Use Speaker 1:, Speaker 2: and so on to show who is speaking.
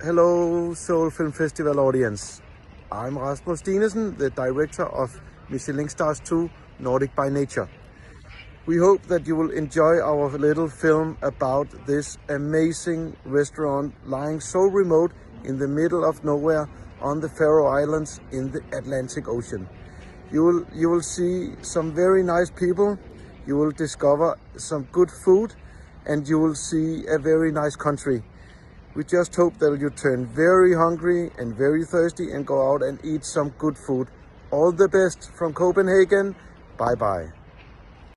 Speaker 1: Hello, Seoul Film Festival audience. I'm Rasmus Dinesen, the director of Michelin Stars II, Nordic By Nature. We hope that you will enjoy our little film about this amazing restaurant lying so remote in the middle of nowhere on the Faroe Islands in the Atlantic Ocean. You will see some very nice people, you will discover some good food, and you will see a very nice country. We just hope that you turn very hungry and very thirsty and go out and eat some good food. All the best from Copenhagen. Bye bye.